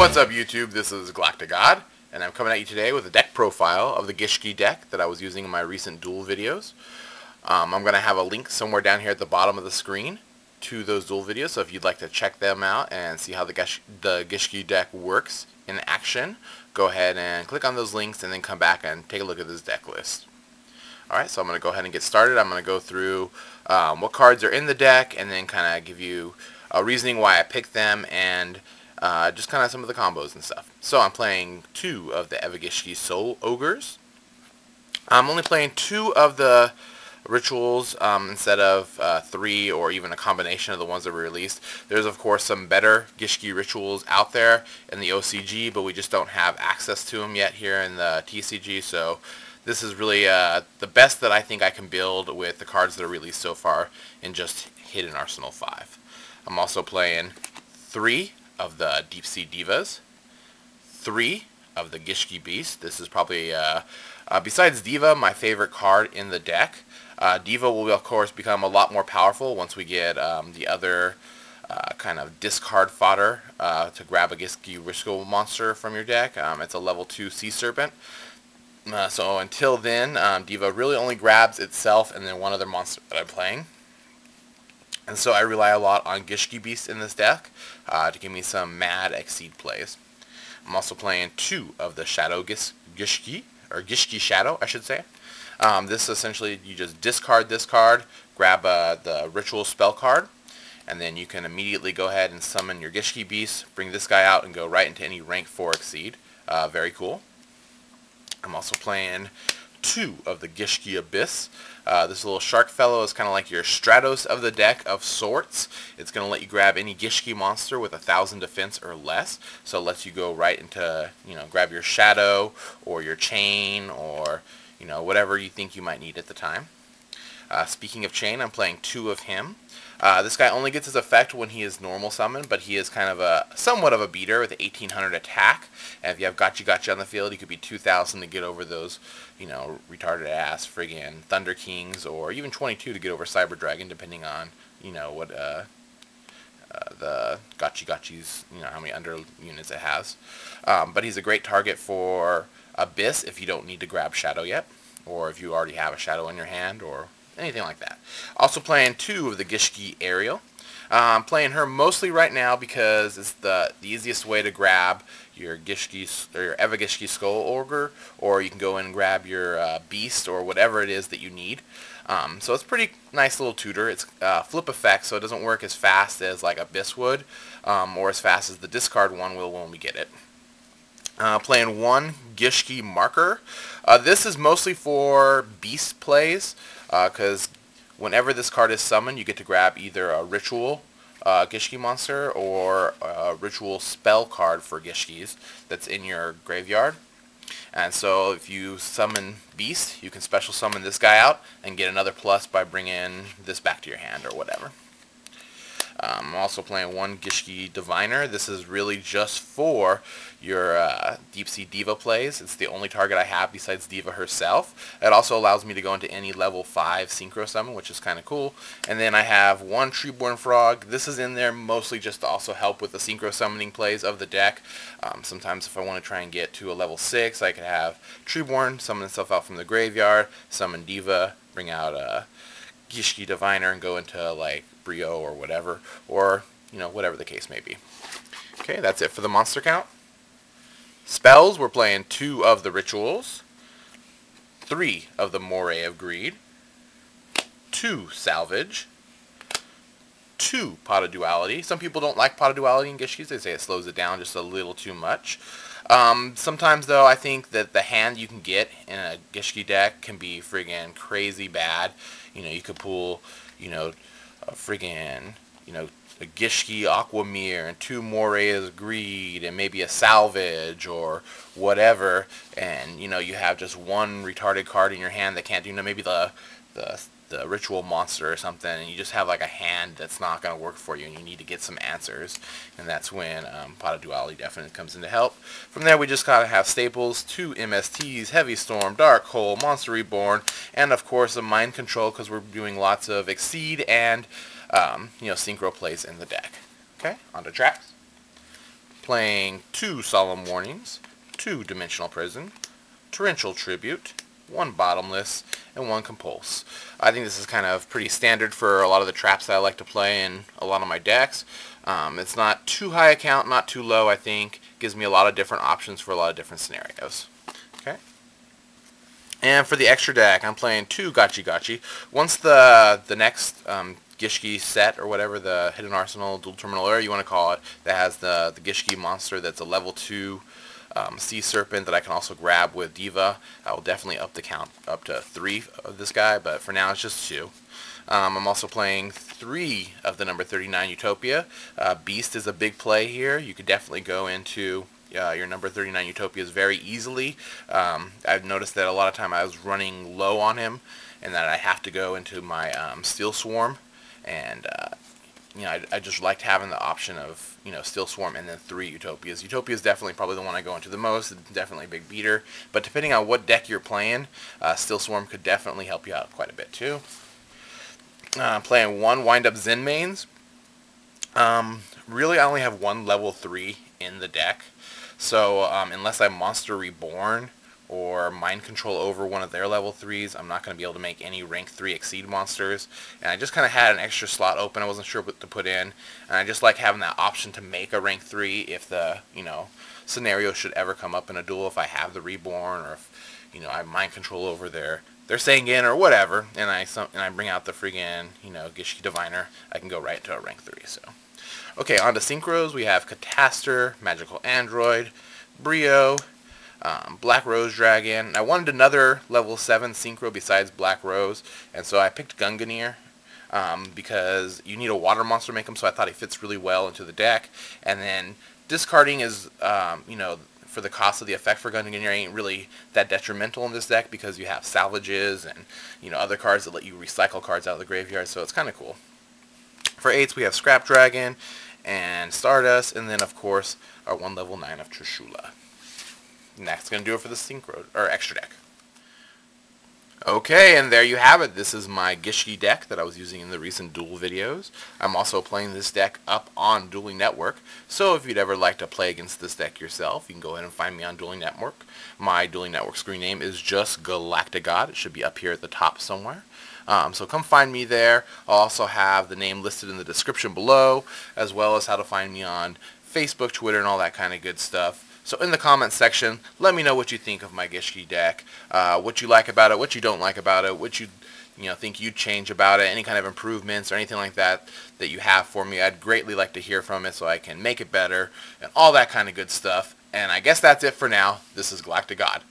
What's up YouTube, this is GalacticGod, and I'm coming at you today with a deck profile of the Gishki deck that I was using in my recent duel videos. I'm going to have a link somewhere down here at the bottom of the screen to those duel videos, so if you'd like to check them out and see how the Gishki deck works in action, go ahead and click on those links and then come back and take a look at this deck list. Alright, so I'm going to go ahead and get started. I'm going to go through what cards are in the deck and then kind of give you a reasoning why I picked them and just kind of some of the combos and stuff. So I'm playing 2 of the Evigishki Soul Ogres. I'm only playing 2 of the rituals instead of 3 or even a combination of the ones that were released. There's of course some better Gishki rituals out there in the OCG, but we just don't have access to them yet here in the TCG, so this is really the best that I think I can build with the cards that are released so far in just Hidden Arsenal 5. I'm also playing 3 of the Deep Sea Divas, 3 of the Gishki Beast. This is probably, besides Diva, my favorite card in the deck. Diva will of course become a lot more powerful once we get the other kind of discard fodder to grab a Gishki ritual monster from your deck. It's a level 2 Sea Serpent. So until then, Diva really only grabs itself and then one other monster that I'm playing. And so I rely a lot on Gishki Beast in this deck to give me some mad Exceed plays. I'm also playing 2 of the Shadow Gishki, or Gishki Shadow, I should say. This essentially, you just discard this card, grab the Ritual spell card, and then you can immediately go ahead and summon your Gishki Beast, bring this guy out, and go right into any rank 4 Exceed. Very cool. I'm also playing 2 of the Gishki Abyss. This little shark fellow is kind of like your Stratos of the deck of sorts. It's going to let you grab any Gishki monster with 1,000 defense or less. So it lets you go right into, grab your Shadow or your Chain or, whatever you think you might need at the time. Speaking of Chain, I'm playing 2 of him. This guy only gets his effect when he is normal summoned, but he is kind of somewhat of a beater with 1,800 attack. And if you have Gotcha on the field, he could be 2,000 to get over those, retarded ass friggin' Thunder Kings, or even 22 to get over Cyber Dragon, depending on, what the Gotchis, how many under units it has. But he's a great target for Abyss if you don't need to grab Shadow yet, or if you already have a Shadow in your hand, or anything like that. Also playing 2 of the Gishki Ariel. I'm playing her mostly right now because it's the easiest way to grab your Gishki or your Evigishki Skull Ogre, or you can go in and grab your Beast or whatever it is that you need. So it's a pretty nice little tutor. It's flip effect, so it doesn't work as fast as like Abyss would, or as fast as the discard one will when we get it. Playing 1 Gishki Marker. This is mostly for Beast plays, because whenever this card is summoned, you get to grab either a Ritual Gishki monster or a Ritual spell card for Gishkis that's in your graveyard. And so if you summon Beast, you can special summon this guy out and get another plus by bringing this back to your hand or whatever. I'm also playing 1 Gishki Diviner. This is really just for your Deep Sea Diva plays. It's the only target I have besides Diva herself. It also allows me to go into any level 5 Synchro Summon, which is kind of cool. And then I have 1 Treeborn Frog. This is in there mostly just to also help with the Synchro Summoning plays of the deck. Sometimes if I want to try and get to a level 6, I could have Treeborn summon itself out from the graveyard, summon Diva, bring out a Gishki Diviner and go into like Brionac or whatever, or whatever the case may be. Okay, that's it for the monster count. Spells, we're playing 2 of the rituals, 3 of the Moray of Greed, 2 Salvage, 2 Pot of Duality. Some people don't like Pot of Duality in Gishkis. They say it slows it down just a little too much. Sometimes though, I think that the hand you can get in a Gishki deck can be friggin' crazy bad. You could pull, a friggin', a Gishki Aquamirror and 2 Moray of Greed and maybe a Salvage or whatever, and you have just one retarded card in your hand that can't do maybe the ritual monster or something, and you just have like a hand that's not going to work for you and you need to get some answers, and that's when Pot of Duality definitely comes in to help. From there we just kind of have staples, 2 MSTs, Heavy Storm, Dark Hole, Monster Reborn, and of course a Mind Control because we're doing lots of Exceed and synchro plays in the deck. Okay, on to tracks. playing 2 Solemn Warnings, 2 Dimensional Prison, Torrential Tribute, 1 Bottomless, and 1 Compulse. I think this is kind of pretty standard for a lot of the traps that I like to play in a lot of my decks. It's not too high a count, not too low, I think. Gives me a lot of different options for a lot of different scenarios. Okay. And for the extra deck, I'm playing 2 Gachi. Once the next Gishki set, or whatever, the Hidden Arsenal, Dual Terminal, whatever you want to call it, that has the Gishki monster that's a level 2 Sea Serpent that I can also grab with Diva. I will definitely up the count up to 3 of this guy, but for now it's just 2. I'm also playing 3 of the number 39 Utopia. Beast is a big play here. You could definitely go into your number 39 Utopias very easily. I've noticed that a lot of time I was running low on him, and that I have to go into my Steelswarm, and I just liked having the option of Steelswarm and then 3 Utopias. Utopia is definitely probably the one I go into the most. It's definitely a big beater, but depending on what deck you're playing, Steelswarm could definitely help you out quite a bit too. I'm playing 1 Wind-Up Zenmaines. Really, I only have 1 level 3 in the deck, so unless I Monster Reborn or Mind Control over one of their level 3s, I'm not going to be able to make any rank 3 Exceed monsters. And I just kind of had an extra slot open. I wasn't sure what to put in, and I just like having that option to make a rank 3 if the scenario should ever come up in a duel, if I have the Reborn, or if I have Mind Control over their Sanguine or whatever, and I bring out the friggin' Gishki Diviner, I can go right to a rank 3. So, okay, on to synchros. We have Catastor, Magical Android, Brio, Black Rose Dragon. I wanted another level 7 synchro besides Black Rose, and so I picked Gungnir because you need a water monster to make him, so I thought he fits really well into the deck. And then discarding is, for the cost of the effect for Gungnir ain't really that detrimental in this deck because you have salvages and other cards that let you recycle cards out of the graveyard, so it's kind of cool. For 8s, we have Scrap Dragon and Stardust, and then of course our 1 level 9 of Trishula. And that's going to do it for the synchro, or extra deck. Okay, and there you have it. This is my Gishki deck that I was using in the recent duel videos. I'm also playing this deck up on Dueling Network, so if you'd ever like to play against this deck yourself, you can go ahead and find me on Dueling Network. My Dueling Network screen name is just GalacticGod. It should be up here at the top somewhere. So come find me there. I'll also have the name listed in the description below, as well as how to find me on Facebook, Twitter, and all that kind of good stuff. So in the comments section, let me know what you think of my Gishki deck, what you like about it, what you don't like about it, what you think you'd change about it, any kind of improvements or anything like that that you have for me. I'd greatly like to hear from it so I can make it better and all that kind of good stuff. And I guess that's it for now. This is GalacticGod.